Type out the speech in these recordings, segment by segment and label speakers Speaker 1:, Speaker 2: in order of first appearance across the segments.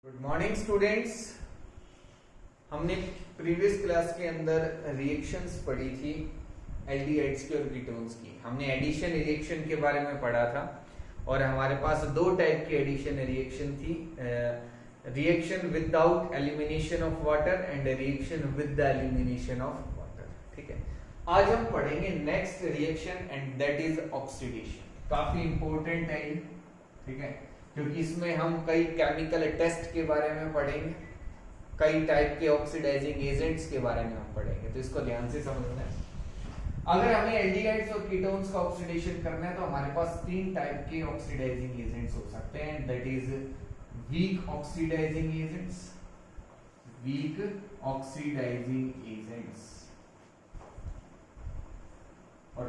Speaker 1: Good morning students. हमने previous class के अंदर रिएक्शंस पढ़ी थी एल्डिहाइड्स की और कीटोन्स की। हमने एडिशन रिएक्शन के बारे में पढ़ा था और हमारे पास दो टाइप की एडिशन रिएक्शन थी, reaction without elimination of water and reaction with the elimination of water. ठीक है, आज हम पढ़ेंगे next reaction and that is oxidation. काफी इंपॉर्टेंट है ये, ठीक है, क्योंकि इसमें हम कई केमिकल टेस्ट के बारे में पढ़ेंगे, कई टाइप के ऑक्सीडाइजिंग एजेंट्स के बारे में हम पढ़ेंगे, तो इसको ध्यान से समझना है। अगर हमें एल्डिहाइड्स और कीटोन्स का ऑक्सीडेशन करना है तो हमारे पास तीन टाइप के ऑक्सीडाइजिंग एजेंट्स हो सकते हैं, that is weak oxidizing agents, weak oxidizing agents, और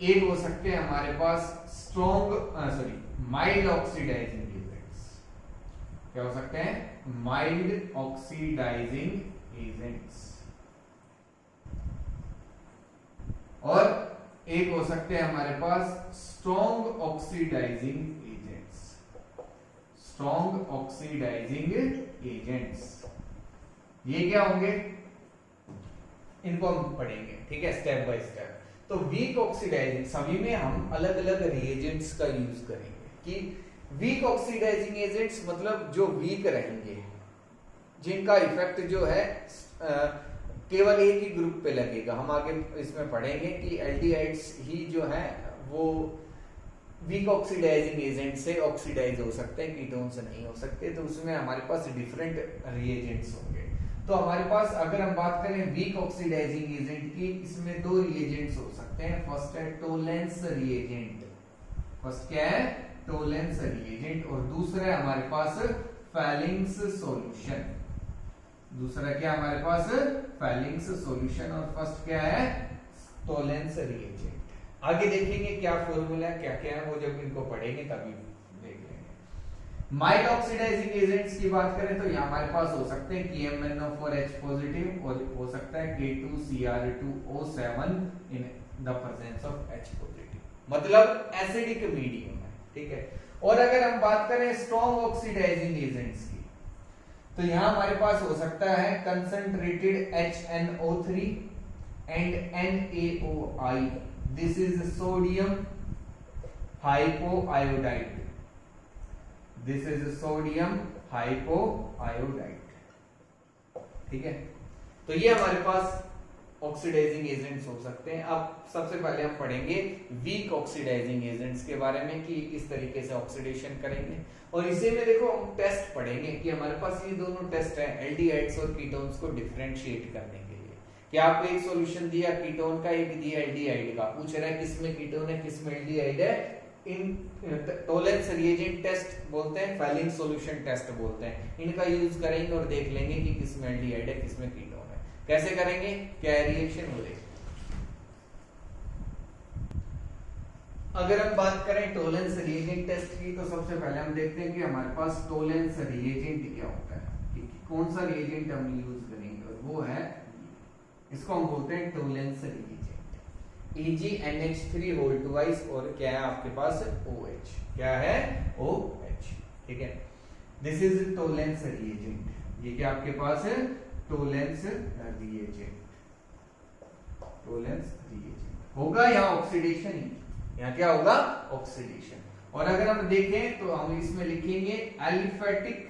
Speaker 1: एक हो सकते हैं हमारे पास माइल्ड ऑक्सीडाइजिंग एजेंट्स। क्या हो सकते हैं? Mild oxidising agents. और एक हो सकते हैं हमारे पास strong oxidising agents, strong oxidising agents. ये क्या होंगे, इनको हम पढ़ेंगे, ठीक है, स्टेप बाय स्टेप। तो वीक ऑक्सीडाइजिंग, सभी में हम अलग अलग रिएजेंट्स का यूज करेंगे। कि वीक ऑक्सीडाइजिंग एजेंट्स मतलब जो वीक रहेंगे, जिनका इफेक्ट जो है केवल एक ही ग्रुप पे लगेगा। हम आगे इसमें पढ़ेंगे कि एल्डिहाइड्स ही जो है वो वीक ऑक्सीडाइजिंग एजेंट से ऑक्सीडाइज हो सकते हैं, कीटोन से नहीं हो सकते, तो उसमें हमारे पास डिफरेंट रिएजेंट्स होंगे। तो हमारे पास अगर हम बात करें वीक ऑक्सीडाइजिंग एजेंट की, इसमें दो रिएजेंट्स हो सकते हैं। फर्स्ट है टोलेंस रिएजेंट, फर्स्ट क्या है? टोलेंस रिएजेंट, और दूसरा है हमारे पास फैलिंग्स सॉल्यूशन। दूसरा क्या हमारे पास? फैलिंग्स सॉल्यूशन, और फर्स्ट क्या है? Tollens reagent. आगे देखेंगे क्या फॉर्मूला क्या क्या है, वो जब इनको पढ़ेंगे तभी देख लेंगे। माइल्ड ऑक्सीडाइजिंग एजेंट्स की बात करें तो यहाँ हमारे पास हो सकते हैं KMnO4H पॉजिटिव, और हो सकता है K2Cr2O7 in the presence of H positive, मतलब एसिडिक मीडियम है, ठीक है। और अगर हम बात करें स्ट्रॉन्ग ऑक्सीडाइजिंग एजेंट्स की, तो यहां हमारे पास हो सकता है concentrated HNO3 and NaOI, this is sodium hypoiodide, this is sodium hypoiodide, ठीक है। तो ये हमारे पास ऑक्सीडाइजिंग एजेंट्स हो सकते हैं। अब सबसे पहले हम पढ़ेंगे वीक ऑक्सीडाइजिंग एजेंट्स के बारे में कि इस तरीके से ऑक्सीडेशन करेंगे, और इसी में देखो हम टेस्ट पढ़ेंगे कि हमारे पास ये दोनों टेस्ट हैं एल्डिहाइड्स और कीटोन्स को डिफरेंशिएट करने के लिए। कि आपको एक सॉल्यूशन दिया कीटोन का, एक दिया एल्डिहाइड का, पूछ रहा है किसमें कीटोन है किसमें एल्डिहाइड है। इन टोलेंस रिएजेंट टेस्ट बोलते हैं, फैलिंग सॉल्यूशन टेस्ट बोलते हैं। इनका यूज करेंगे और देख लेंगे कि किसमें एल्डिहाइड है किसमें कीटोन है। कैसे करेंगे, क्या रिएक्शन हो रही है। अगर हम बात करें टोलेंस रिएजेंट टेस्ट की, तो सबसे पहले हम देखते हैं कि हमारे पास टोलेंस रिएजेंट क्या होता है, कि कौन सा रिएजेंट हम यूज करेंगे, और वो है, इसको हम बोलते हैं Tollens reagent, EgNH3 whole twice, और क्या है आपके पास? OH, क्या है? OH, ठीक है। This is Tollens reagent. ये क्या आपके पास है? टोलेंस रिएजेंट, टोलेंस रिएजेंट होगा यहाँ ऑक्सीडेशन ही, यहाँ क्या होगा? ऑक्सीडेशन। और अगर हम देखें तो हम इसमें लिखेंगे aliphatic,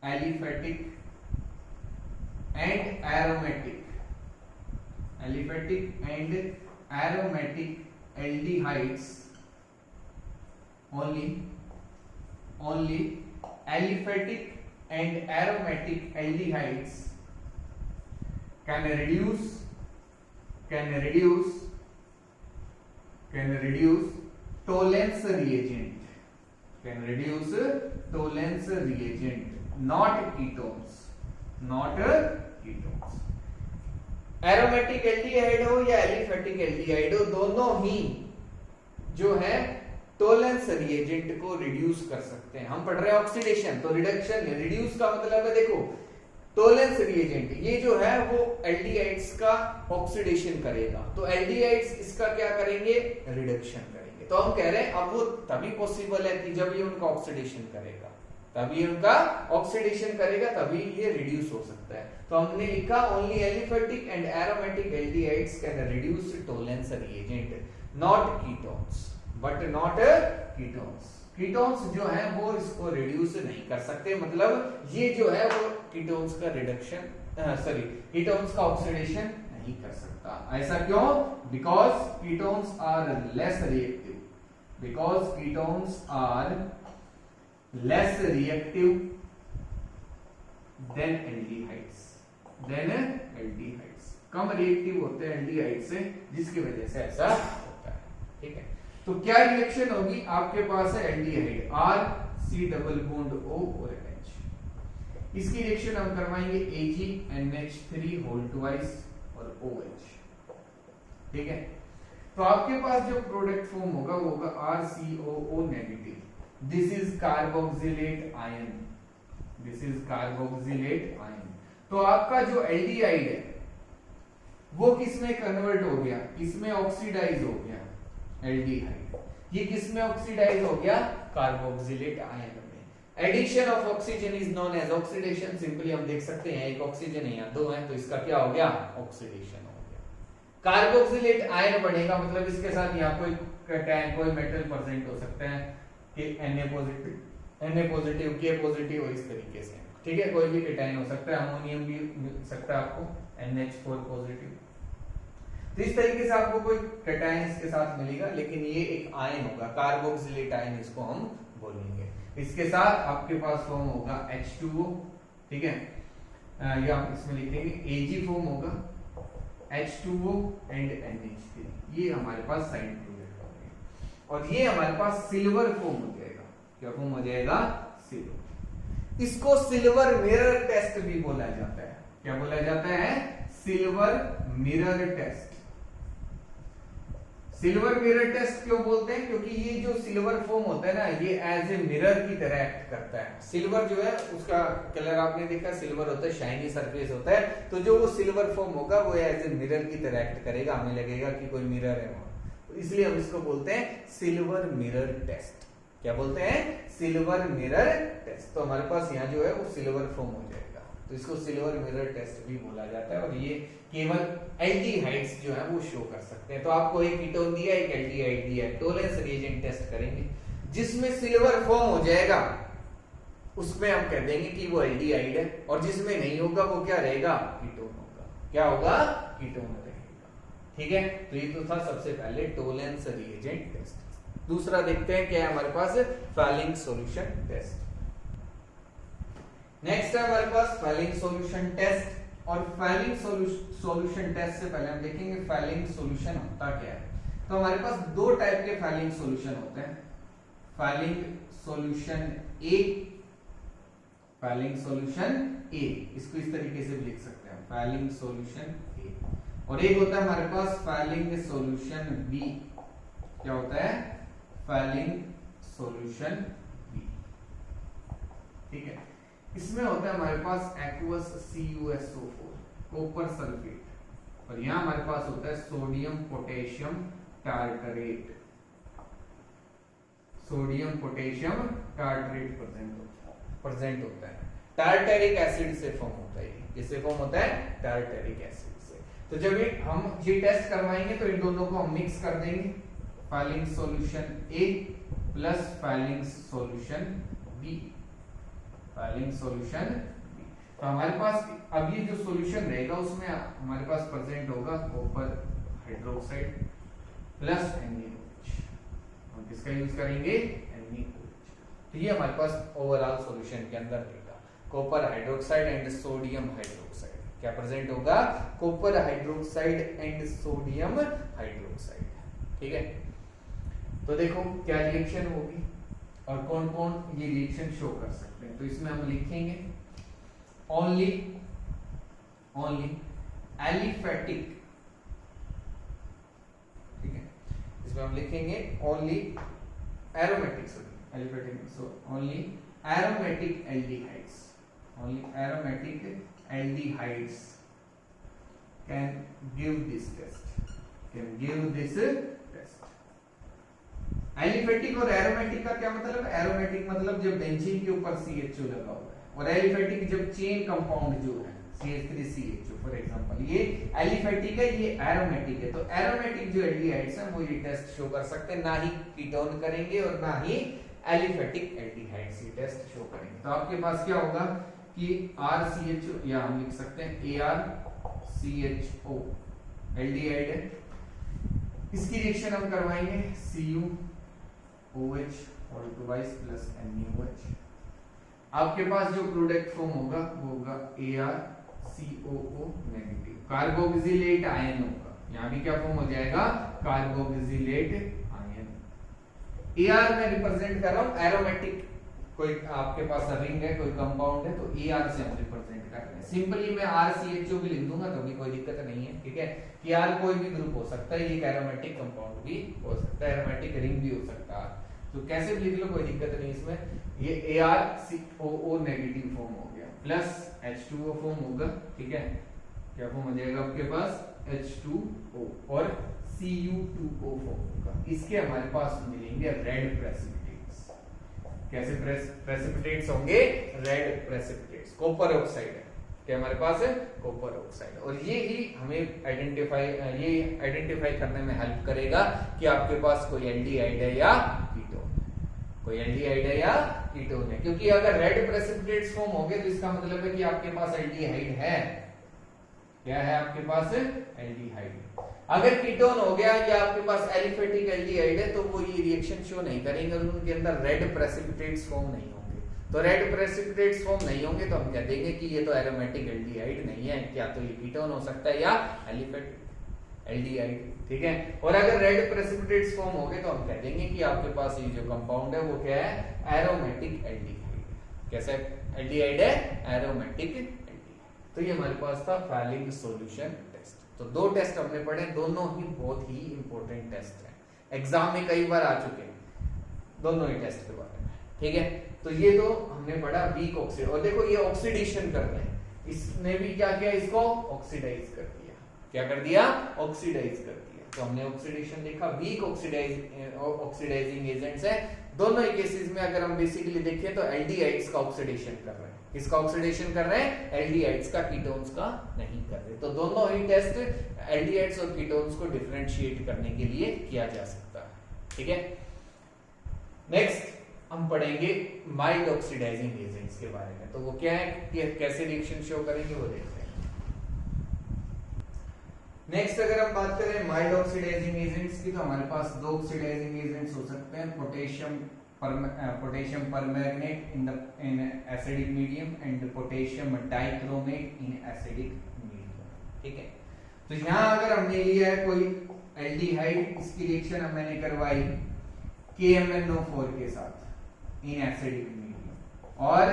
Speaker 1: aliphatic and aromatic, aliphatic and aromatic aldehydes only aliphatic and aromatic aldehydes can reduce Tollens reagent, can reduce Tollens reagent, not ketones, not ketones। Aromatic aldehyde हो या एलिफेटिक एल्डिहाइड हो, दोनों ही जो है टोलेंस रिएजेंट को reduce कर सकते हैं। हम पढ़ रहे हैं ऑक्सीडेशन, तो रिडक्शन, रिड्यूस का मतलब है देखो टोलेंस रिएजेंट ये जो है वो एल्डिहाइड्स का ऑक्सीडेशन करेगा, तो एल्डिहाइड्स इसका क्या करेंगे? रिडक्शन करेंगे। तो हम कह रहे हैं अब वो तभी पॉसिबल है कि जब ये उनका ऑक्सीडेशन करेगा, तभी उनका ऑक्सीडेशन करेगा, तभी ये रिड्यूस हो सकता है। तो हमने लिखा only aliphatic and aromatic aldehydes can reduce Tollens reagent, not ketones, but not ketones. Ketones जो है वो इसको रिड्यूस नहीं कर सकते, मतलब ये जो है वो कीटोन्स का रिडक्शन कीटोन्स का ऑक्सीडेशन नहीं कर सकता। ऐसा क्यों? Because ketones are less reactive, because ketones are less reactive than aldehydes, कम रिएक्टिव होते हैं एल्डिहाइड से, जिसकी वजह से ऐसा होता है। ठीक है, तो क्या रिएक्शन होगी? आपके पास है aldehyde R C double bond O और H, इसकी रिएक्शन हम करवाएंगे AgNH3 होल ट्वाइस और OH। ठीक है, तो आपके पास जो प्रोडक्ट फॉर्म होगा वो होगा RCOO negative, this is carboxylate ion, this is carboxylate ion. तो आपका जो एल्डिहाइड है वो किसमें कन्वर्ट हो गया? किसमें ऑक्सीडाइज हो गया? एल्डिहाइड। ये किसमें ऑक्सीडाइज हो गया? कार्बोक्सिलेट आयन में। Addition of oxygen is known as oxidation. Simply हम देख सकते हैं एक ऑक्सीजन है या दो है, तो इसका क्या हो गया? ऑक्सीडेशन हो गया। कार्बोक्सिलेट आयन बनेगा, मतलब इसके साथ यहाँ कोई कैटायन, कोई मेटल प्रेजेंट हो सकता है कि Na पॉजिटिव, K पॉजिटिव और इस तरीके से। ठीक है, कोई भी कैटायन हो सकता है, अमोनियम भी मिल सकता है आपको, NH4 पॉजिटिव। तो इस तरीके से आपको कोई कैटायन इसके साथ मिलेगा, लेकिन ये एक आयन होगा, कार्बोक्सिलेट आयन इसको हम बोलेंगे। इसके साथ आपके पास फॉर्म होगा H2O। ठीक है, या हम इसमें लिखेंगे Ag फॉर्म होगा, H2O एंड NH3, ये हमारे पास साइन प्रोडक्ट हो गए। और ये हमारे पास सिल्वर फॉर्म हो जाएगा। क्या फॉर्म हो जाएगा? सिल्वर। इसको सिल्वर मिरर टेस्ट भी बोला जाता है। क्या बोला जाता है? Silver mirror test. Silver mirror test क्यों बोलते हैं? क्योंकि ये जो सिल्वर फॉर्म होता है ना, ये एज ए मिरर की तरह एक्ट करता है। सिल्वर जो है उसका कलर आपने देखा सिल्वर होता है, शाइनी सरफेस होता है, तो जो वो सिल्वर फॉर्म होगा वो एज ए मिरर की तरह एक्ट करेगा, हमें लगेगा कि कोई मिरर है वहां, तो इसलिए हम इसको बोलते हैं सिल्वर मिरर टेस्ट। क्या बोलते हैं? Silver mirror test. तो हमारे पास यहाँ जो है वो सिल्वर फॉर्म हो जाएगा, तो इसको सिल्वर मिरर टेस्ट भी बोला जाता है। और ये केवल एल्डिहाइड्स जो है वो शो कर सकते हैं। तो आपको एक कीटोन दिया, एक एल्डिहाइड दिया, टोलेंस रिएजेंट टेस्ट करेंगे, जिसमें सिल्वर फॉर्म हो जाएगा उसमें हम कह देंगे कि वो एल्डिहाइड है, और जिसमें नहीं होगा वो क्या रहेगा? कीटोन होगा। क्या होगा? कीटोन रहेगा। ठीक है, तो ये तो था सबसे पहले टोलेंस रिएजेंट टेस्ट। दूसरा देखते हैं क्या है हमारे पास? Fehling solution test. नेक्स्ट है हमारे पास फैलिंग सॉल्यूशन टेस्ट। और फैलिंग सॉल्यूशन टेस्ट से पहले हम देखेंगे फैलिंग सॉल्यूशन होता क्या है। तो हमारे पास दो टाइप के फैलिंग सॉल्यूशन होते हैं, फैलिंग सॉल्यूशन ए, फैलिंग सॉल्यूशन ए, इसको इस तरीके से भी लिख सकते हैं, फैलिंग सॉल्यूशन ए। और एक होता है हमारे पास फैलिंग सॉल्यूशन बी। क्या होता है? Fehling solution B. ठीक है, इसमें होता है हमारे पास एक्वस CuSO4, कॉपर सल्फेट, और यहां हमारे पास होता है sodium potassium tartrate, sodium potassium tartrate present होता है। टार्टरिक एसिड से फॉर्म होता है, किससे फॉर्म होता है? टार्टरिक एसिड से। तो जब हम ये टेस्ट करवाएंगे तो इन दोनों को हम मिक्स कर देंगे, Fehling solution A plus Fehling solution B, Fehling solution B. तो हमारे पास अब ये जो सॉल्यूशन रहेगा उसमें हमारे पास प्रेजेंट होगा कॉपर हाइड्रोक्साइड प्लस NaOH। हम किसका यूज करेंगे? NaOH। तो ये हमारे पास ओवरऑल सॉल्यूशन के अंदर रहेगा, copper hydroxide and sodium hydroxide. क्या प्रेजेंट होगा? Copper hydroxide and sodium hydroxide. ठीक है, तो देखो क्या रिएक्शन होगी और कौन कौन ये रिएक्शन शो कर सकते हैं। तो इसमें हम लिखेंगे ओनली एलिफेटिक। ठीक है, इसमें हम लिखेंगे only aromatic, sorry aliphatic, so only aromatic aldehydes, only aromatic aldehydes can give this test, can give this test. Aliphatic और एरोमेटिक का क्या मतलब है? एरोमेटिक मतलब जब बेंजीन के ऊपर CHO लगा हुआ है, और एलिफेटिक जब चेन कंपाउंड जो है CH3CHO फॉर एग्जांपल, ये एलिफेटिक है, ये एरोमेटिक है। तो एरोमेटिक जो एल्डिहाइड्स हैं वो ये टेस्ट शो कर सकते हैं, ना ही कीटोन करेंगे और ना ही एलिफेटिक एल्डिहाइड्स ये टेस्ट शो करेंगे। तो आपके पास क्या होगा कि RCHO, या हम लिख सकते हैं ArCHO एल्डिहाइड है, इसकी रिएक्शन हम करवाएंगे CuOH और ट्वाइस प्लस NaOH। आपके पास जो प्रोडक्ट फॉर्म होगा वो होगा ArCOO नेगेटिव, कार्बोक्सिलेट आयन होगा। यहाँ भी क्या फॉर्म हो जाएगा? Carboxylate ion. Ar में रिप्रेजेंट कर रहा हूं एरोमेटिक, कोई आपके पास रिंग है, कोई कंपाउंड है, तो Ar से हम रिप्रेजेंट कर रहे हैं। सिंपली मैं RCHO भी लिख दूंगा तो भी कोई दिक्कत नहीं है, ठीक है, कि R कोई भी ग्रुप हो सकता है, ये एरोमेटिक कंपाउंड भी हो सकता है, एरोमेटिक रिंग भी हो सकता है, तो कैसे भी लिख लो, कोई दिक्कत नहीं इसमें। ये ArCOO नेगेटिव फॉर्म हो गया, प्लस H2O फॉर्म होगा, ठीक है, क्या फॉर्म हो जाएगा आपके पास? H2O, और Cu2O फॉर्म होगा। इसके हमारे पास मिलेंगे रेड प्रेसिपिटेट्स। कैसे प्रेसिपिटेट्स होंगे? Red precipitates. कॉपर ऑक्साइड है, क्या हमारे पास है? Copper oxide. और ये ही हमें आइडेंटिफाई करने में हेल्प करेगा कि आपके पास कोई एल्डिहाइड है या कीटोन है, कोई एल्डिहाइड है या कीटोन है। क्योंकि अगर रेड प्रेसिपिटेट्स फॉर्म हो गए तो इसका मतलब है कि आपके पास एल्डिहाइड है। क्या है आपके पास? एल्डिहाइड। अगर कीटोन हो गया या आपके पास एलिफेटिक एल्डिहाइड है तो वो ये रिएक्शन शो नहीं करेंगे और उनके अंदर रेड प्रेसिपिटेट्स फॉर्म नहीं होंगे। तो रेड प्रेसिपिटेट्स फॉर्म नहीं होंगे तो हम कह देंगे कि ये तो एरोमेटिक एल्डिहाइड नहीं है, क्या तो ये कीटोन हो सकता है या एलिफेटिक एल्डिहाइड, ठीक है। और अगर रेड प्रेसिपिटेट्स फॉर्म हो गए तो हम कह देंगे कि आपके पास ये जो कंपाउंड है वो क्या है? Aromatic aldehyde. कैसे एल्डिहाइड है? Aromatic aldehyde. तो ये हमारे पास था फैलिंग सॉल्यूशन टेस्ट। तो दो टेस्ट हमने पढ़े, दोनों ही बहुत ही इंपॉर्टेंट टेस्ट हैं, एग्जाम में कई बार आ चुके हैं दोनों ही टेस्ट के बारे में, ठीक है। तो ये तो हमने पढ़ा वीक ऑक्सीड, और देखो ये ऑक्सीडेशन कर रहे हैं, इसने भी क्या किया? इसको ऑक्सीडाइज कर दिया। क्या कर दिया? ऑक्सीडाइज कर दिया। तो हमने ऑक्सीडेशन देखा, वीक ऑक्सीडाइजिंग एजेंट्स है दोनों ही केसेस में। अगर हम बेसिकली देखें तो एल्डिहाइड्स का ऑक्सीडेशन कर रहे हैं। किसका ऑक्सीडेशन कर रहे हैं? एल्डिहाइड्स का, कीटोन्स का नहीं कर रहे। तो दोनों ही टेस्ट एल्डिहाइड्स और कीटोन्स को डिफरेंशिएट करने के लिए किया जा सकता है, ठीक है। नेक्स्ट हम पढ़ेंगे माइल्ड ऑक्सीडाइजिंग एजेंट्स के बारे में। तो वो क्या है, कैसे रिएक्शन शो करेंगे वो देखते हैं। नेक्स्ट अगर हम बात करें माइल्ड ऑक्सीडाइजिंग एजेंट्स की, तो हमारे पास दो ऑक्सीडाइजिंग एजेंट्स हो सकते हैं, potassium permanganate in acidic medium and potassium dichromate in acidic medium, ठीक है। तो यहां अगर हमने लिया है कोई एल्डिहाइड, इसकी रिएक्शन मैंने करवाई KMnO4 के साथ इन एसिडिक मीडियम और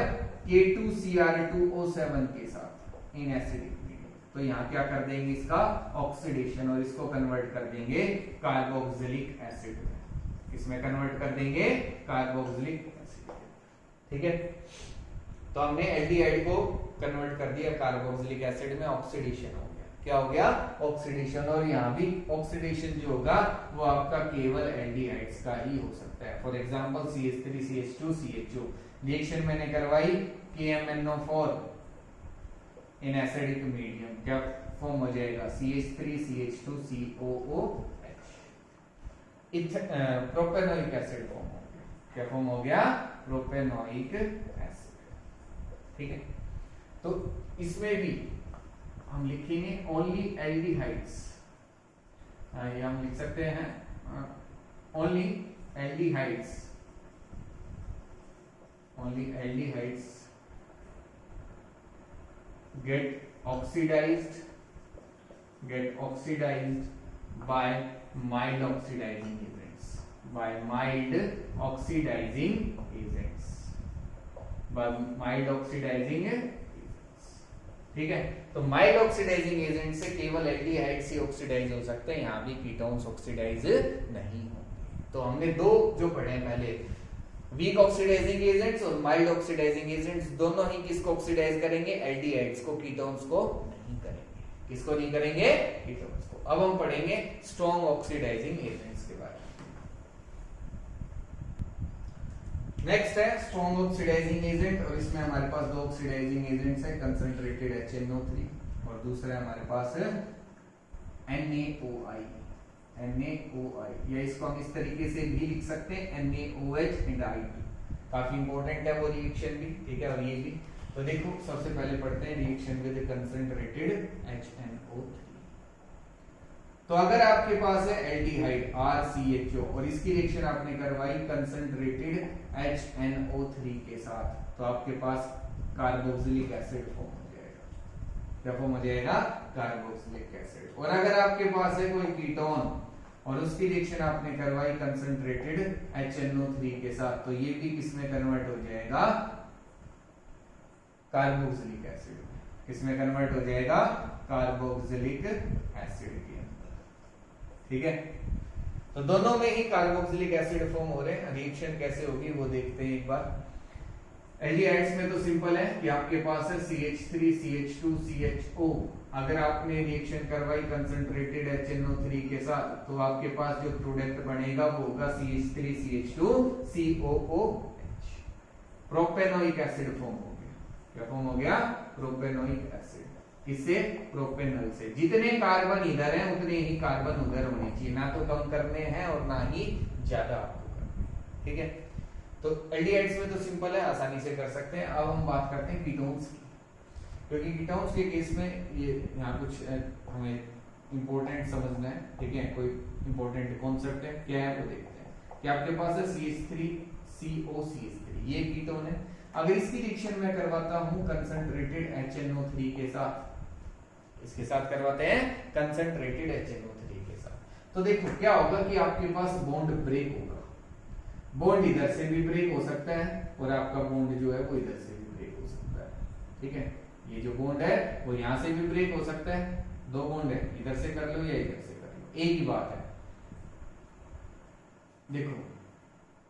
Speaker 1: K2Cr2O7 के साथ इन एसिडिक मीडियम, तो यहाँ क्या कर देंगे? इसका ऑक्सीडेशन, और इसको कन्वर्ट कर देंगे कार्बोक्सिलिक एसिड में। इसमें कन्वर्ट कर देंगे कार्बोक्सिलिक एसिड, ठीक है। तो हमने एल्डिहाइड को कन्वर्ट कर दिया कार्बोक्सिलिक एसिड में, ऑक्सीडेशन हो गया। क्या हो गया? ऑक्सीडेशन। और यहाँ भी ऑक्सीडेशन जो होगा वो आपका केवल एल्डिहाइड्स का ही हो सकता है। फॉर एग्जांपल CH3CH2CHO रिएक्शन मैंने करवाई KMnO4 इन एसिडिक मीडियम, क्या फॉर्म हो जाएगा? CH3CH2COOH, प्रोपेनोइक एसिड फॉर्म हो गया। क्या फॉर्म हो गया? प्रोपेनोइक एसिड, ठीक है। तो इसमें भी हम लिखेंगे ओनली एल्डिहाइड्स, ये हम लिख सकते हैं only aldehydes, only aldehydes get oxidized by mild oxidizing agents, by mild oxidizing agents, by mild oxidizing agents, ठीक है। तो माइल्ड ऑक्सीडाइजिंग एजेंट से केवल एल्डिहाइड से ऑक्सीडाइज हो सकते हैं, यहाँ भी कीटोन्स ऑक्सीडाइज नहीं होंगे। तो हमने दो जो पढ़े हैं, पहले वीक ऑक्सीडाइजिंग एजेंट्स और माइल्ड ऑक्सीडाइजिंग एजेंट्स, दोनों ही किसको ऑक्सीडाइज करेंगे? एल्डिहाइड्स को, कीटोन्स को नहीं करेंगे। किसको नहीं करेंगे? कीटोन्स को। अब हम पढ़ेंगे स्ट्रॉन्ग ऑक्सीडाइजिंग एजेंट्स के बारे में। नेक्स्ट है स्ट्रॉन्ग ऑक्सीडाइजिंग एजेंट, और इसमें हमारे पास दो ऑक्सीडाइजिंग एजेंट्स है, कंसंट्रेटेड HNO3 और दूसरा हमारे पास है NaOI। या इसको हम इस तरीके से भी लिख सकते हैं NaOH एंड I2। काफी इंपॉर्टेंट है वो रिएक्शन भी, ठीक है, और ये भी। तो देखो सबसे पहले पढ़ते हैं रिएक्शन विद कंसंट्रेटेड HNO3। तो अगर आपके पास है एल्डिहाइड RCHO और इसकी रिएक्शन आपने करवाई कंसंट्रेटेड HNO3 के साथ, तो आपके पास कार्बोक्सिलिक एसिड फॉर्म हो जाएगा। क्या फॉर्म हो जाएगा? Carboxylic acid. और अगर आपके पास है कोई कीटोन और उसकी रिएक्शन आपने करवाई कंसंट्रेटेड HNO3 के साथ, तो ये भी किसमें कन्वर्ट हो जाएगा? Carboxylic acid. किसमें कन्वर्ट हो जाएगा? कार्बोक्सिलिक एसिड के अंदर, ठीक है। तो दोनों में ही कार्बोक्सिलिक एसिड फॉर्म हो रहे हैं। रिएक्शन कैसे होगी वो देखते हैं एक बार। एल्डिहाइड्स में तो सिंपल है कि आपके पास है CH3 CH2 CHO। अगर आपने रिएक्शन करवाई कंसंट्रेटेड HNO3 के साथ, तो आपके पास जो प्रोडक्ट बनेगा वो होगा CH3 CH2 COOH। Propanoic acid form हो गया। क्या फॉर्म हो गया? Propanoic acid. किससे? प्रोपेनॉल से। जितने कार्बन इधर हैं उतने ही कार्बन उधर होने चाहिए, ना तो कम करने हैं और ना ही ज्यादा आपको करने हैं, ठीक है। तो एल्डिहाइड्स में तो सिंपल है, आसानी से कर सकते हैं। अब हम बात करते हैं कीटोन्स की, क्योंकि कीटोन्स के केस में ये यहाँ कुछ हमें इंपॉर्टेंट समझना है, ठीक है। कोई इंपॉर्टेंट कॉन्सेप्ट है, क्या है वो देखते हैं। कि आपके पास है CH3COCH3, ये कीटोन है। अगर इसकी रिएक्शन में करवाता हूं कंसंट्रेटेड HNO3 के साथ, इसके साथ करवाते हैं कंसंट्रेटेड HNO3 के साथ, तो देखो क्या होगा कि आपके पास बॉन्ड ब्रेक होगा। बॉन्ड इधर से भी ब्रेक हो सकता है और आपका बॉन्ड जो है वो इधर से भी ब्रेक हो सकता है, ठीक है। ये जो बॉन्ड है वो यहां से भी ब्रेक हो सकता है। दो बॉन्ड है, इधर से कर लो या इधर से कर लो, एक ही बात है। देखो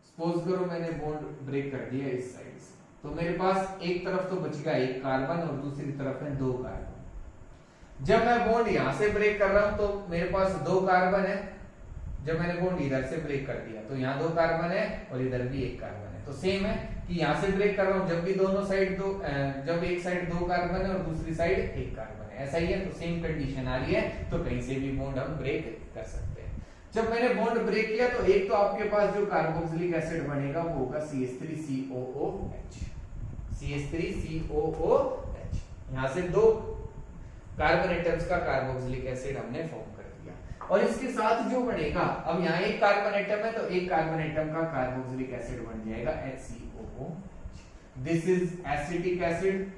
Speaker 1: सपोज करो मैंने बॉन्ड ब्रेक कर दिया इस साइड से, तो मेरे पास एक तरफ तो बचेगा एक कार्बन और दूसरी तरफ है दो कार्बन। जब मैं बॉन्ड यहां से ब्रेक कर रहा हूं तो मेरे पास दो कार्बन है। जब मैंने बॉन्ड इधर से ब्रेक कर दिया तो यहाँ दो कार्बन है और इधर भी एक कार्बन है। तो सेम है कि यहां से ब्रेक कर रहा हूं, जब भी दोनों साइड दो, जब एक साइड दो कार्बन है और दूसरी साइड एक कार्बन है, ऐसा ही है। तो सेम कंडीशन आ रही है, तो कहीं से भी बॉन्ड हम ब्रेक कर सकते हैं। जब मैंने बॉन्ड ब्रेक किया तो एक तो आपके पास जो कार्बोक्सिलिक एसिड बनेगा वो होगा CH3COOH। CH3COOH, यहां से दो कार्बन एटम्स का कार्बोक्सिलिक एसिड हमने फॉर्म कर दिया। और इसके साथ जो बनेगा, अब यहाँ एक कार्बन एटम है तो एक कार्बन एटम का कार्बोक्सिलिक एसिड बन जाएगा HCOOH। This is acetic acid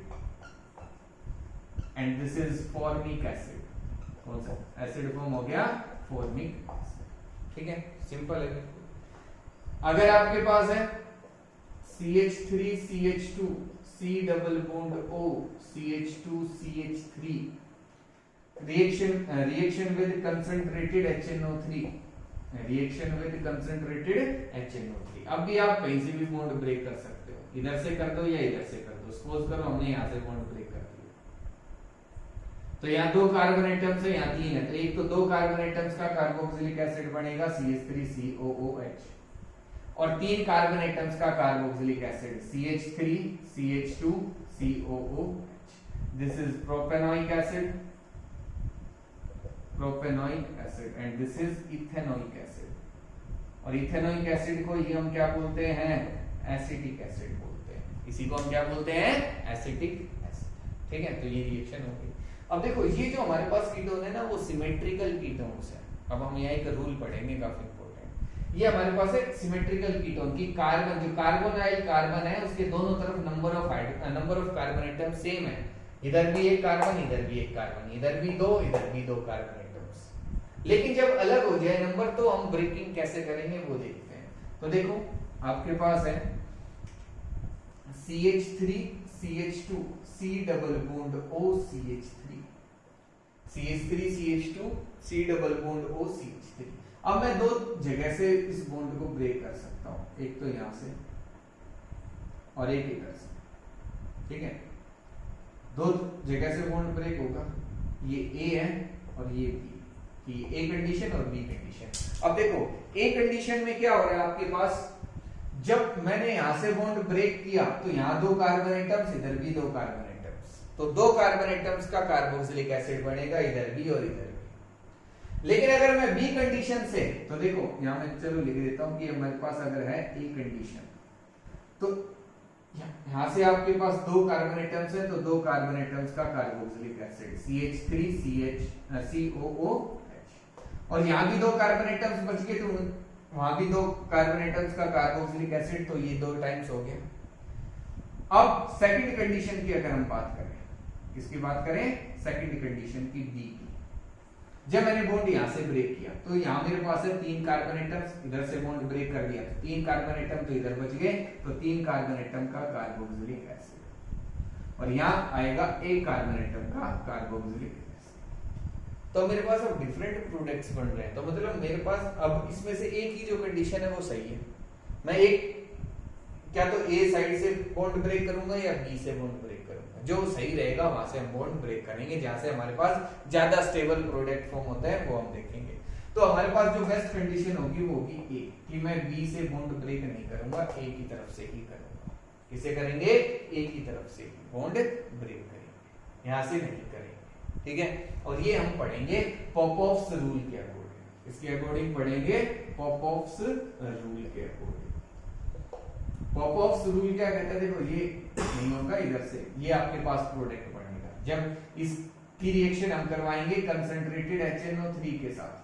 Speaker 1: and this is formic acid. कौन सा एसिड फॉर्म हो गया? फॉर्मिक एसिड, ठीक है, सिंपल है। अगर आपके पास है CH3 CH2 C double bond O CH2 CH3 reaction with concentrated HNO3, reaction with concentrated HNO3। अब भी आप कहीं से भी बॉन्ड ब्रेक कर सकते हो, इधर से कर दो या इधर से कर दो। सपोज करो हमने यहां से बॉन्ड ब्रेक कर दिया, तो यहाँ दो कार्बन एटम्स है, यहाँ तीन है, तो एक तो दो कार्बन एटम्स का कार्बोक्सिलिक एसिड बनेगा CH3COOH और तीन कार्बन एटम्स का carboxylic acid CH3 CH2 COOH। This is propanoic acid, propanoic acid and this is ethanoic acid. और इथेनोइक एसिड को ही हम क्या बोलते हैं? एसिटिक एसिड बोलते हैं। इसी को हम क्या बोलते हैं? एसिटिक एसिड, ठीक है। तो ये रिएक्शन हो गई। अब देखो ये जो हमारे पास कीटोन है ना वो सिमेट्रिकल कीटोन्स है। अब हम यहाँ एक रूल पढ़ेंगे काफी इंपॉर्टेंट। ये हमारे पास है सिमेट्रिकल कीटोन की कार्बन, जो कार्बोनाइल कार्बन है उसके दोनों तरफ number of carbon atom same है। इधर भी एक कार्बन, इधर भी एक कार्बन, इधर भी दो कार्बन एटम्स। लेकिन जब अलग हो जाए नंबर तो हम ब्रेकिंग कैसे करेंगे वो देखते हैं। तो देखो आपके पास है CH3 CH2 C double bond O CH3, CH3 CH2 C double bond O CH3। अब मैं दो जगह से इस बॉन्ड को ब्रेक कर सकता हूं, एक तो यहां से और एक इधर से, ठीक है। दो जगह से बॉन्ड ब्रेक होगा, ये A है और ये B, ये A कंडीशन और B कंडीशन। अब देखो A कंडीशन में क्या हो रहा है, आपके पास जब मैंने यहां से बॉन्ड ब्रेक किया तो यहां 2 कार्बन एटम्स, इधर भी 2 कार्बन एटम्स, तो 2 कार्बन एटम्स का कार्बोक्सिलिक एसिड बनेगा इधर भी और इधर भी। लेकिन अगर मैं बी कंडीशन से, तो देखो यहां मैं चलो लिख देता हूं कि हमारे पास अगर है ए कंडीशन, तो यहां से आपके पास 2 कार्बन एटम्स है, तो 2 कार्बन एटम्स का कार्बोक्सिलिक एसिड CH3COOH, और यहां भी 2 कार्बन एटम्स बच गए, तो वहां भी 2 कार्बन एटम्स का कार्बोक्सिलिक एसिड, तो ये 2 टाइम्स हो गया। अब सेकंड कंडीशन की अगर हम बात करें, किसकी बात करें, सेकंड कंडीशन की डी की, जब मैंने बॉन्ड यहां से ब्रेक किया तो यहां मेरे पास है 3 कार्बन एटम्स, इधर से बॉन्ड ब्रेक कर दिया तो 3 कार्बन एटम तो इधर बच गए, तो 3 कार्बन एटम का कार्बोक्सिलिक एसिड, और यहां आएगा 1 कार्बन एटम का कार्बोक्सिलिक एसिड। तो मेरे पास अब डिफरेंट प्रोडक्ट्स बन रहे हैं, तो मतलब मेरे पास अब इसमें से एक ही जो कंडीशन है वो सही है। मैं एक क्या तो ए साइड से बॉन्ड ब्रेक करूंगा या बी से बॉन्ड ब्रेक करूंगा, जो सही रहेगा वहां से हम बॉन्ड ब्रेक करेंगे, जहां से हमारे पास ज्यादा स्टेबल प्रोडक्ट फॉर्म होता है वो हम देखेंगे। तो हमारे पास जो बेस्ट कंडीशन होगी वो होगी ए, कि मैं बी से बॉन्ड ब्रेक नहीं करूंगा, ए की तरफ से ही करूंगा। किसे करेंगे, ए की तरफ से बॉन्ड ब्रेक करेंगे, यहां से नहीं करेंगे, ठीक है। और ये हम पढ़ेंगे पॉपऑफ्स रूल के अकॉर्डिंग, इसके अकॉर्डिंग पढ़ेंगे पॉपऑफ्स रूल के अकॉर्डिंग। पॉपऑफ्स रूल क्या कहता है, देखो ये नहीं होगा इधर से, ये आपके पास प्रोडक्ट बनेगा जब इसकी रिएक्शन हम करवाएंगे कंसंट्रेटेड HNO3 के साथ।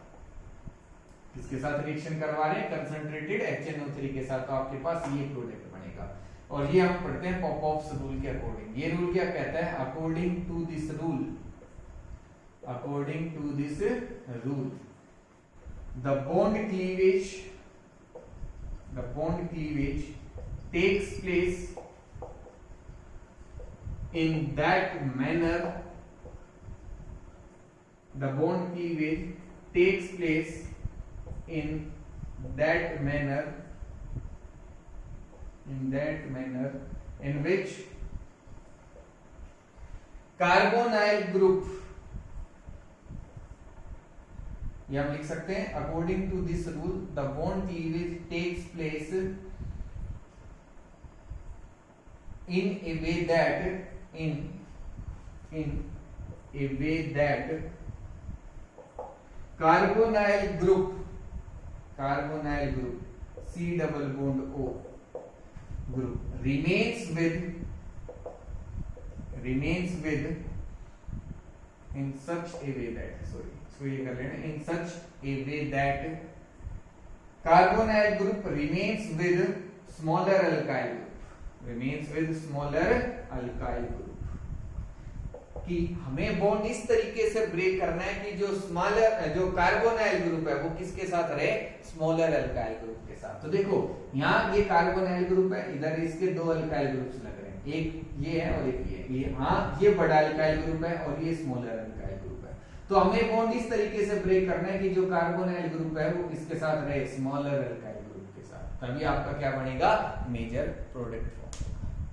Speaker 1: किसके साथ रिएक्शन करवा रहे हैं, कंसंट्रेटेड HNO3 के साथ, तो आपके पास ये प्रोडक्ट बनेगा। और ये हम पढ़ते हैं पॉपऑफ्स रूल के अकॉर्डिंग। ये रूल क्या कहता है, according to this rule, according to this rule, the bond cleavage takes place in that manner, the bond cleavage takes place in that manner in which carbonyl group, ये हम लिख सकते हैं according to this rule the bond cleavage takes place in a way that carbonyl group C double bond O group remains with in such a way that in such a way that carbonyl group remains with smaller alkyl group, कि हमें bond इस तरीके से break करना है कि जो carbonyl group है वो किसके साथ रहे, स्मॉलर अल्काइल ग्रुप के साथ। तो देखो यहाँ ये कार्बोनाइल ग्रुप है, इधर इसके 2 अल्काइल ग्रुप्स लग रहे हैं, एक ये है और एक ये हाँ ये बड़ा अल्काइल ग्रुप है और ये स्मॉलर अल्काइल ग्रुप है। तो हमें बॉन्ड इस तरीके से ब्रेक करना है कि जो कार्बोनाइल ग्रुप है वो किसके साथ रहे, स्मॉलर अल्काइल ग्रुप के साथ, तभी आपका क्या बनेगा, मेजर प्रोडक्ट फॉर्म।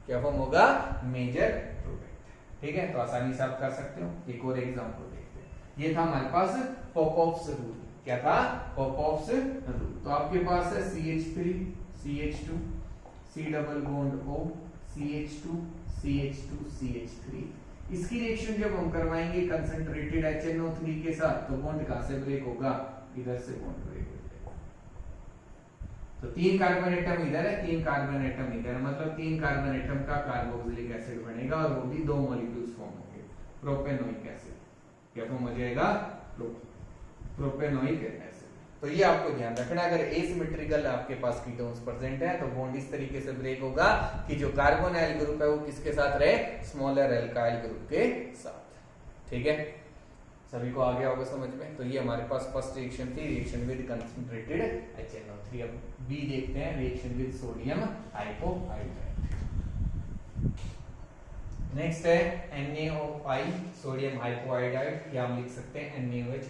Speaker 1: क्या फॉर्म होगा, मेजर प्रोडक्ट। ठीक है, तो आसानी से आप कर सकते हो। एक और एग्जांपल देखते हैं। ये था हमारे पास पॉपऑफ्स रूल। क्या था, पॉपऑफ्स रूल। तो आपके पास है CH3 CH2 C double bond O CH2 CH2 CH3। इसकी रिएक्शन जब हम करवाएंगे कंसंट्रेटेड HNO3 के साथ, तो बॉन्ड कहां से ब्रेक होगा, इधर से बॉन्ड ब्रेक हो जाएगा। तो 3 कार्बन एटम इधर है, 3 कार्बन एटम इधर है, मतलब 3 कार्बन एटम का कार्बोक्सिलिक एसिड बनेगा और वो भी 2 मॉलिक्यूल्स फॉर्म होंगे, प्रोपेनोइक एसिड। क्या फॉर्म हो जाएगा, प्रोपेनोइक एसिड। तो ये आपको ध्यान रखना, अगर एसिमेट्रिकल आपके पास कीटोन्स प्रेजेंट है तो बॉन्ड इस तरीके से ब्रेक होगा कि जो कार्बोनाइल ग्रुप है वो किसके साथ रहे, स्मॉलर एल्काइल ग्रुप के साथ। ठीक है, सभी को आ गया होगा समझ में। तो ये हमारे पास फर्स्ट रिएक्शन थी, रिएक्शन विद कंसंट्रेटेड HNO3। अब बी देखते हैं, रिएक्शन विद सोडियम हाइपोहाइड्राइड। नेक्स्ट है NaOI, सोडियम हाइपोहाइड्राइड, या हम लिख सकते हैं NaOH।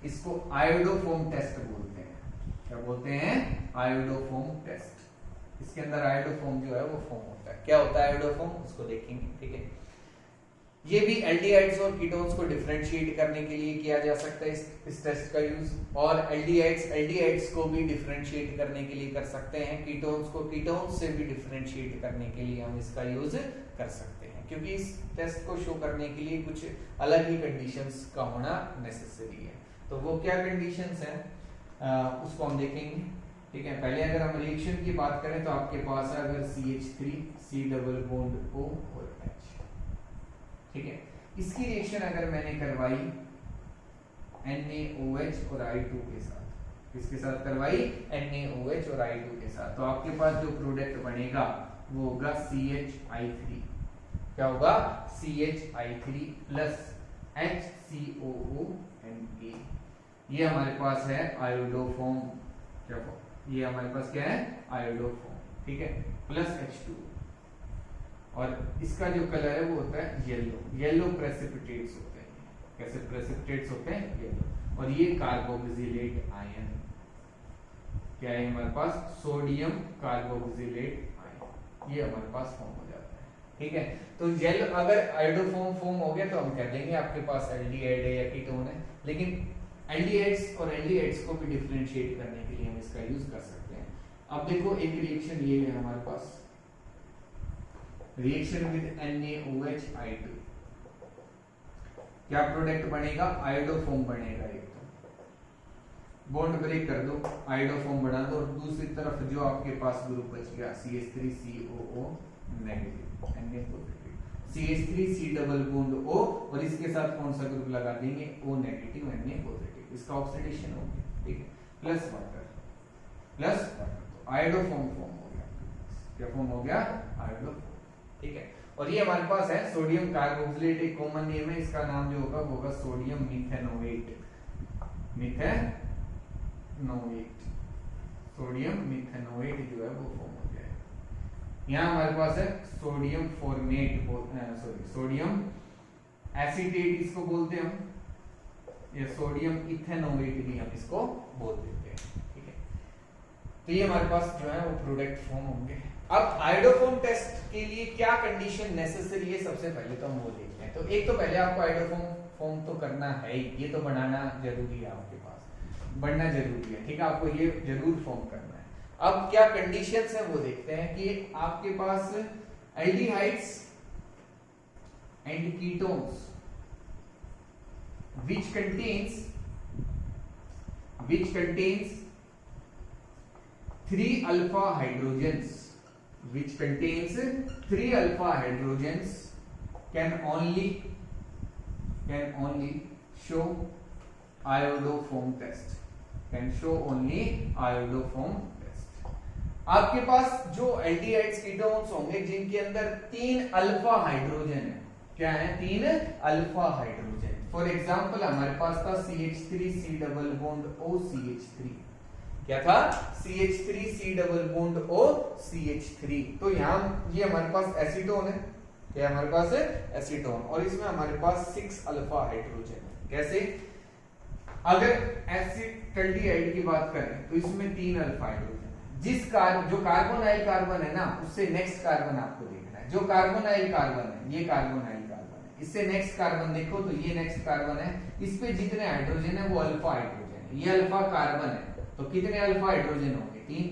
Speaker 1: इसको आयोडोफोम टेस्ट बोलते हैं। क्या बोलते हैं, आयोडोफोम टेस्ट। इसके अंदर आयोडोफोम जो है वो फॉर्म होता है। क्या होता है आयोडोफोम, उसको देखेंगे। ठीक है, ये भी एल्डिहाइड्स और कीटोन्स को डिफरेंशिएट करने के लिए किया जा सकता है इस टेस्ट का यूज, और एल्डिहाइड्स को भी डिफरेंशिएट करने के लिए कर सकते हैं, कीटोन्स को कीटोन्स से भी डिफरेंशिएट करने के लिए हम इसका यूज कर सकते हैं, क्योंकि इस टेस्ट को शो करने के लिए कुछ अलग ही कंडीशंस का होना नेसेसरी है। तो वो क्या कंडीशंस हैं उसको हम देखेंगे। ठीक है, पहले अगर हम रिएक्शन की बात करें तो आपके पास है अगर CH3 C double bond O और H, ठीक है, इसकी रिएक्शन अगर मैंने करवाई NaOH और I2 के साथ, किसके साथ करवाई? NaOH और I2 के साथ, तो आपके पास जो प्रोडक्ट बनेगा वो होगा CHI3, क्या होगा? CHI3 प्लस HCOO Na, ये हमारे पास है आयोडोफॉर्म, क्या ये हमारे पास क्या है? आयोडोफॉर्म, ठीक है, प्लस H2, और इसका जो कलर है वो होता है येलो, येलो प्रेसिपिटेट्स होते हैं। कैसे प्रेसिपिटेट्स होते हैं? येलो। और ये कार्बोक्सिलेट आयन, क्या है हमारे पास? सोडियम कार्बोक्सिलेट आयन, ये हमारे पास फॉर्म हो जाता है। ठीक है, तो येलो अगर आयोडोफॉर्म फॉर्म हो गया तो हम कह देंगे आपके पास एल्डिहाइड है या कीटोन है, लेकिन एल्डिहाइड्स और एल्डिहाइड्स को भी डिफरेंशिएट करने के लिए हम इसका यूज कर सकते हैं। अब देखो एक रिएक्शन ये है हमारे पास, रिएक्शन विद NaOH I2, क्या प्रोडक्ट बनेगा? आयोडोफॉर्म बनेगा। एक तो बॉन्ड ब्रेक कर दो, आयोडोफॉर्म बना दो, और दूसरी तरफ जो आपके पास ग्रुप बच गया CH3COO negative, Na positive, CH3C double bond O, और इसके साथ कौन सा ग्रुप लगा देंगे? O नेगेटिव Na पॉजिटिव, इसका ऑक्सीडेशन हो गया। ठीक है, प्लस वाटर, प्लस वाटर, तो आयोडोफॉर्म फॉर्म हो गया। क्या फॉर्म हो गया? आयोडोफॉर्म। ठीक है, और ये हमारे पास है सोडियम कार्बोक्सिलेट, एक कॉमन नेम है, इसका नाम जो होगा वो होगा sodium methanoate, methanoate, sodium methanoate जो है वो फॉर्म हो जाएगा। यहाँ हमारे पास है sodium format, sorry sodium acetate इसको बोलते हैं हम, या सोडियम इथेनोएट भी हम इसको बोल देते हैं। ठीक है, तो ये हमारे पास जो है वो प्रोडक्ट फॉर्म होंगे। अब आयोडोफॉर्म टेस्ट के लिए क्या कंडीशन नेसेसरी है, सबसे पहले तो हम वो देखते हैं। तो एक तो पहले आपको आयोडोफॉर्म फॉर्म तो करना है ही, ये तो बनाना जरूरी है, आपके पास बनना जरूरी है। ठीक है, आपको ये जरूर फॉर्म करना है। अब क्या कंडीशंस है वो देखते हैं कि आपके पास aldehydes and ketones which contains 3 alpha hydrogens, which contains 3 alpha hydrogens can only show iodoform test, can show only iodoform test। आपके पास जो एल्डिहाइड्स कीटोन्स होंगे जिनके अंदर 3 अल्फा हाइड्रोजन है, क्या है? 3 अल्फा हाइड्रोजन। फॉर एग्जाम्पल हमारे पास था CH3C double bond O CH3, क्या था? CH3C double bond O CH3, तो यहाँ ये हमारे पास एसीटोन है, क्या हमारे पास है? एसीटोन, और इसमें हमारे पास 6 अल्फा हाइड्रोजन है। कैसे? अगर एसिटल्डिहाइड की बात करें तो इसमें 3 अल्फा हाइड्रोजन है, जो कार्बोनाइल कार्बन है ना उससे नेक्स्ट कार्बन आपको देखना है, जो कार्बोनाइल कार्बन है, ये कार्बोनाइल इससे नेक्स्ट कार्बन देखो तो ये नेक्स्ट कार्बन है, इस पे जितने हाइड्रोजन है वो अल्फा हाइड्रोजन है, ये अल्फा कार्बन है, तो कितने अल्फा हाइड्रोजन होंगे? 3।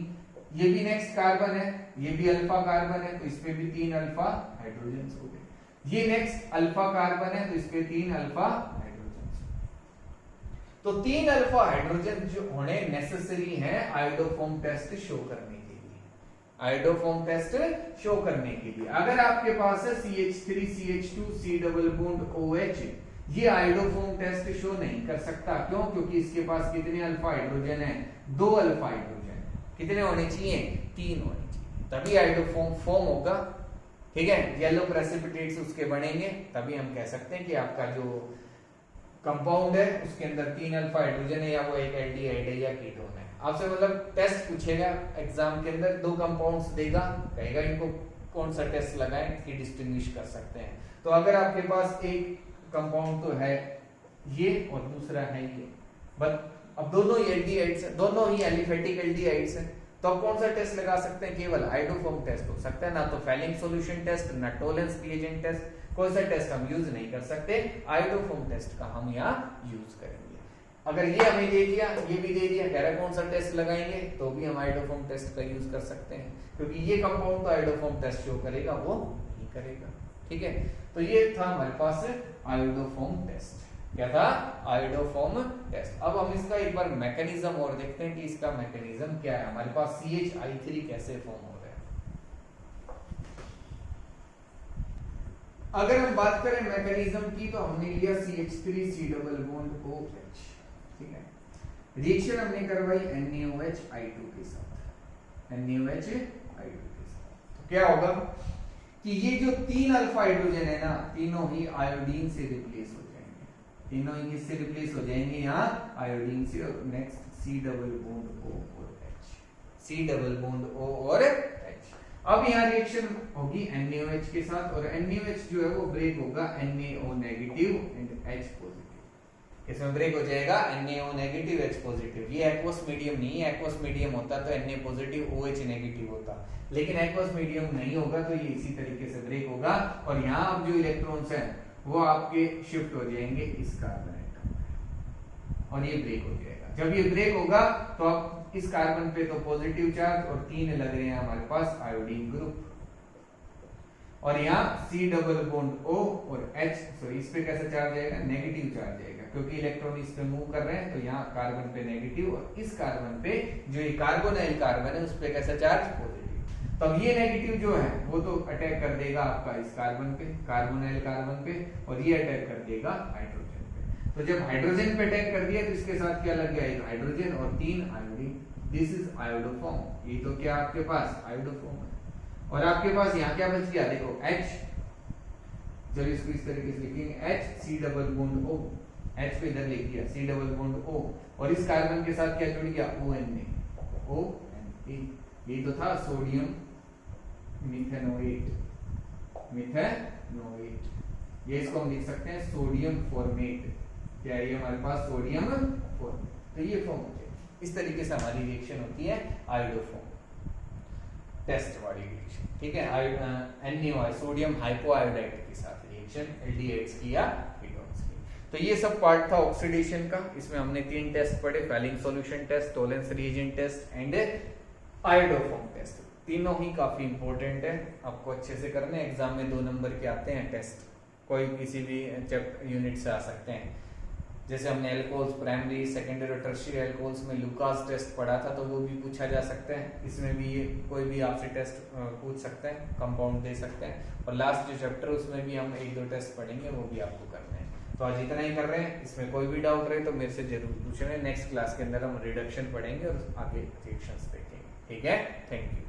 Speaker 1: ये भी नेक्स्ट कार्बन है, ये भी अल्फा कार्बन है, तो इस पे भी 3 अल्फा हाइड्रोजन हो गए। ये नेक्स्ट अल्फा कार्बन है, तो इस पे 3 अल्फा हाइड्रोजन। तो 3 अल्फा हाइड्रोजन जो होने नेसेसरी है आयोडोफॉर्म टेस्ट शो करने के लिए, आयोडोफॉर्म टेस्ट शो करने के लिए। अगर आपके पास है CH3 CH2 C double bond OH, ये आयोडोफॉर्म टेस्ट शो नहीं कर सकता। क्यों? क्योंकि इसके पास कितने अल्फा हाइड्रोजन है? 2 अल्फा हाइड्रोजन। कितने होने चाहिए? 3 होने चाहिए, तभी आयोडोफॉर्म फॉर्म होगा। ठीक है, येलो प्रेसिपिटेट्स उसके बनेंगे, तभी हम कह सकते हैं कि आपका जो कंपाउंड है उसके अंदर 3 अल्फा हाइड्रोजन है, या वो एक एल्डिहाइड है या कीटोन है। आपसे मतलब टेस्ट पूछेगा एग्जाम के अंदर, 2 कंपाउंड्स देगा, कहेगा इनको कौन सा टेस्ट लगाएं कि डिस्टिंग्विश कर सकते हैं। तो अगर आपके पास एक कंपाउंड तो है ये और दूसरा है ये, बट अब दोनों ही एल्डिहाइड्स हैं, दोनों ही एलिफेटिक एल्डिहाइड्स हैं, तो अब कौन सा टेस्ट लगा सकते हैं? केवल आयोडोफॉर्म टेस्ट हो सकता है, ना तो फेलिंग सॉल्यूशन टेस्ट, ना टोलेंस रिएजेंट टेस्ट, कौन सा टेस्ट हम यूज नहीं कर सकते, आयोडोफॉर्म टेस्ट का हम यहाँ यूज करेंगे। अगर ये हमें दे दिया, ये भी दे दिया, कह रहा कौन सा टेस्ट लगाएंगे, तो भी हम आयोडोफॉर्म टेस्ट का यूज कर सकते हैं, क्योंकि ये कंपाउंड तो आयोडोफॉर्म टेस्ट शो करेगा, वो नहीं करेगा। ठीक है, तो ये था हमारे पास आयोडोफॉर्म टेस्ट। क्या था, आयोडोफॉर्म टेस्ट। अब हम इसका एक बार मैकेनिज्म और देखते हैं कि इसका मैकेनिज्म क्या है, हमारे पास CH3 कैसे फॉर्म हो रहा है। अगर हम बात करें मैकेनिज्म की, तो हमने लिया CH3 C double bond OH, ठीक है। रिएक्शन हमने करवाई NaOH के साथ, NaOH के साथ। तो क्या होगा कि ये जो 3 अल्फा हाइड्रोजन है ना, तीनों ही आयोडीन से रिप्लेस हो जाएंगे, तीनों ही किससे रिप्लेस हो जाएंगे, यहाँ आयोडीन से। और next C double bond O और H, C double bond O और H। अब यहाँ रिएक्शन होगी NaOH के साथ, और NaOH जो है वो ब्रेक होगा NaO negative and H positive. इसमें ब्रेक हो जाएगा NaO नेगेटिव H पॉजिटिव। ये एक्वस मीडियम नहीं है, एक्वस मीडियम होता तो Na पॉजिटिव OH नेगेटिव होता, लेकिन एक्वस मीडियम नहीं होगा, तो ये इसी तरीके से ब्रेक होगा। और यहाँ अब जो इलेक्ट्रॉन्स हैं वो आपके शिफ्ट हो जाएंगे इस कार्बन एटम में, और ये ब्रेक हो जाएगा। जब ये ब्रेक होगा तो अब इस कार्बन पे तो पॉजिटिव चार्ज, और 3 लग रहे हैं हमारे पास आयोडीन ग्रुप, और यहाँ C डबल बॉन्ड O और H, सॉरी इस पे कैसा चार्ज आएगा, नेगेटिव चार्ज आएगा, क्योंकि इलेक्ट्रॉन इस पे मूव कर रहे हैं, तो यहाँ कार्बन पे नेगेटिव, और इस कार्बन पे जो ये कार्बोनाइल कार्बन है उस पे कैसा चार्ज, पॉजिटिव। तब ये नेगेटिव जो है वो तो अटैक कर देगा आपका इस कार्बन पे, कार्बोनाइल कार्बन पे, और ये अटैक कर देगा हाइड्रोजन पे। तो जब हाइड्रोजन पे अटैक कर दिया तो इसके साथ क्या लग गया, एक हाइड्रोजन और 3 आयोडीन। This is iodoform. ये तो क्या आपके पास आयोडोफॉर्म है। और आपके पास यहाँ क्या बच गया, देखो H, चलिए इसको इस तरीके से लिखेंगे, H C double bond O, H पे इधर लिख दिया C डबल बॉन्ड O, और इस कार्बन के साथ क्या जुड़ गया, ONA। ये तो था सोडियम मिथेनोएट, ये इसको हम लिख सकते हैं सोडियम फॉर्मेट। क्या है ये हमारे पास, सोडियम फॉर्मेट। तो ये फॉर्म हो जाए, इस तरीके से हमारी रिएक्शन होती है आयोडोफॉर्म टेस्ट वाली रिएक्शन। ठीक है, NaOH सोडियम हाइपोआयोडाइड के साथ रिएक्शन एल्डिहाइड्स की या कीटोन्स की। तो ये सब पार्ट था ऑक्सीडेशन का। इसमें हमने 3 टेस्ट पढ़े, Fehling solution test, Tollens reagent test and iodoform test. तीनों ही काफी इंपॉर्टेंट है, आपको अच्छे से करने। एग्जाम में 2 नंबर के आते हैं टेस्ट, कोई किसी भी यूनिट से आ सकते हैं। जैसे हमने एल्कोहल्स प्राइमरी, सेकेंडरी और टर्शियरी एल्कोहल्स में लुकास टेस्ट पढ़ा था, तो वो भी पूछा जा सकता है। इसमें भी कोई भी आपसे टेस्ट पूछ सकते हैं, कंपाउंड दे सकते हैं। और लास्ट जो चैप्टर उसमें भी हम 1-2 टेस्ट पढ़ेंगे, वो भी आपको करने हैं। तो आज इतना ही कर रहे हैं। इसमें कोई भी डाउट रहे तो मेरे से जरूर पूछेंगे। नेक्स्ट क्लास के अंदर हम रिडक्शन पढ़ेंगे और आगे रिएक्शंस देखेंगे। ठीक है, थैंक यू।